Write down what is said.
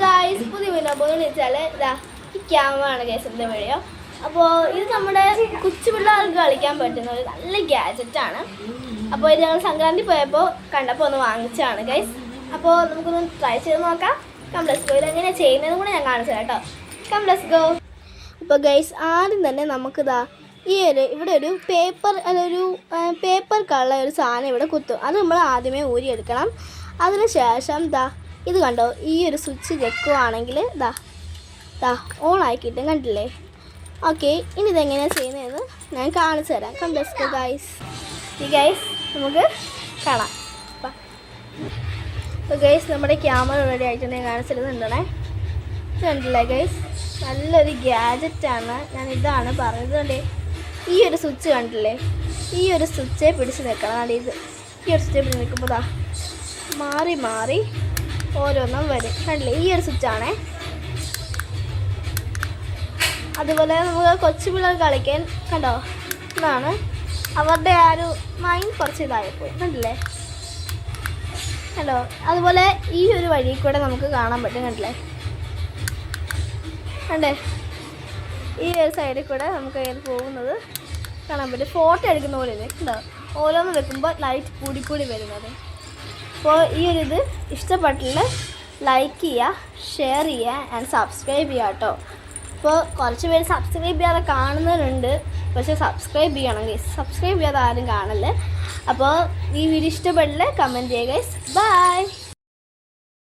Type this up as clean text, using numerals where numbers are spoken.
Guys പുതിയ video വെച്ചാൽ ഇതാ ഈ ക്യാമറയാണ് ഗൈസിൻ്റെ വീഡിയോ. അപ്പോൾ ഇത് നമ്മുടെ കൊച്ചു പിള്ളേർക്ക് കളിക്കാൻ പറ്റുന്ന ഒരു നല്ല ഗാഡ്ജറ്റാണ്. അപ്പോൾ ഇത് ഞങ്ങൾ സംക്രാന്തി പോയപ്പോൾ കണ്ടപ്പോൾ ഒന്ന് വാങ്ങിച്ചതാണ് ഗൈസ്. അപ്പോൾ നമുക്കൊന്ന് ട്രൈ ചെയ്ത് നോക്കാം. Come let's go. ഇതെങ്ങനെയാണ് ചെയ്യുന്നതും കൂടെ ഞാൻ കാണിച്ചു തരാം കേട്ടോ. Come let's go. ഇപ്പോൾ ഗൈസ് ആദ്യം തന്നെ നമുക്കിതാ ഇവിടെ ഒരു പേപ്പർ കളർ ഒരു സാധനം ഇവിടെ കുത്തും. അത് നമ്മൾ ആദ്യമേ ഊരിയെടുക്കണം. അതിന് ശേഷം ഇത് കണ്ടോ, ഈ ഒരു സ്വിച്ച് ഞെക്കുവാണെങ്കിൽ ഓൺ ആക്കിയിട്ട് കണ്ടില്ലേ. ഓക്കെ, ഇനി ഇതെങ്ങനെയാണ് ചെയ്യുന്നതെന്ന് ഞാൻ കാണിച്ചു തരാം. Come let's go guys. ഈ ഗൈസ് നമുക്ക് കാണാം. അപ്പോൾ ഗൈസ് നമ്മുടെ ക്യാമറ റെഡി ആയിട്ടുണ്ടെങ്കിൽ കാണിച്ചിരുന്നുണ്ടേ. കണ്ടില്ലേ ഗൈസ്, നല്ലൊരു ഗാഡ്ജറ്റാണ്. ഞാൻ ഇതാണ് പറഞ്ഞത്. ഈ ഒരു സ്വിച്ച് കണ്ടില്ലേ, ഈ ഒരു സ്വിച്ചേ പിടിച്ച് നിൽക്കണം. ഇത് ഈ ഒരു സ്വിച്ചേ പിടിച്ച് നിൽക്കുമ്പോൾ മാറി മാറി ഓരോന്നും വരും. കണ്ടില്ലേ, ഈ ഒരു സ്വിച്ചാണേ. അതുപോലെ നമുക്ക് കൊച്ചു പിള്ളേർ കളിക്കാൻ കണ്ടോ, ഇതാണ് അവരുടെ ആ ഒരു മൈൻഡ് കുറച്ച് ഇതായിപ്പോയി. കണ്ടില്ലേ, കണ്ടോ. അതുപോലെ ഈ ഒരു വഴി കൂടെ നമുക്ക് കാണാൻ പറ്റും. കണ്ടില്ലേ, കണ്ടേ, ഈ ഒരു സൈഡിൽ കൂടെ നമുക്ക് ഇത് പോകുന്നത് കാണാൻ പറ്റും. ഫോട്ടോ എടുക്കുന്ന പോലെ ഇത് കണ്ടോ, ഓരോന്ന് വെക്കുമ്പോൾ ലൈറ്റ് കൂടിക്കൂടി വരുന്നത്. അപ്പോൾ ഈ ഒരു ഇത് ഇഷ്ടപ്പെട്ടില്ല ലൈക്ക് ചെയ്യുക, ഷെയർ ചെയ്യുക ആൻഡ് സബ്സ്ക്രൈബ് ചെയ്യുക കേട്ടോ. അപ്പോൾ കുറച്ച് പേര് സബ്സ്ക്രൈബ് ചെയ്യാതെ കാണുന്നവരുണ്ട്, പക്ഷേ സബ്സ്ക്രൈബ് ചെയ്യണം ഗൈസ്. സബ്സ്ക്രൈബ് ചെയ്യാതെ ആരും കാണല്ലേ. അപ്പോൾ ഈ വീഡിയോ ഇഷ്ടപ്പെട്ടില്ല കമൻറ്റ് ചെയ്യുക ഗൈസ്. ബൈ.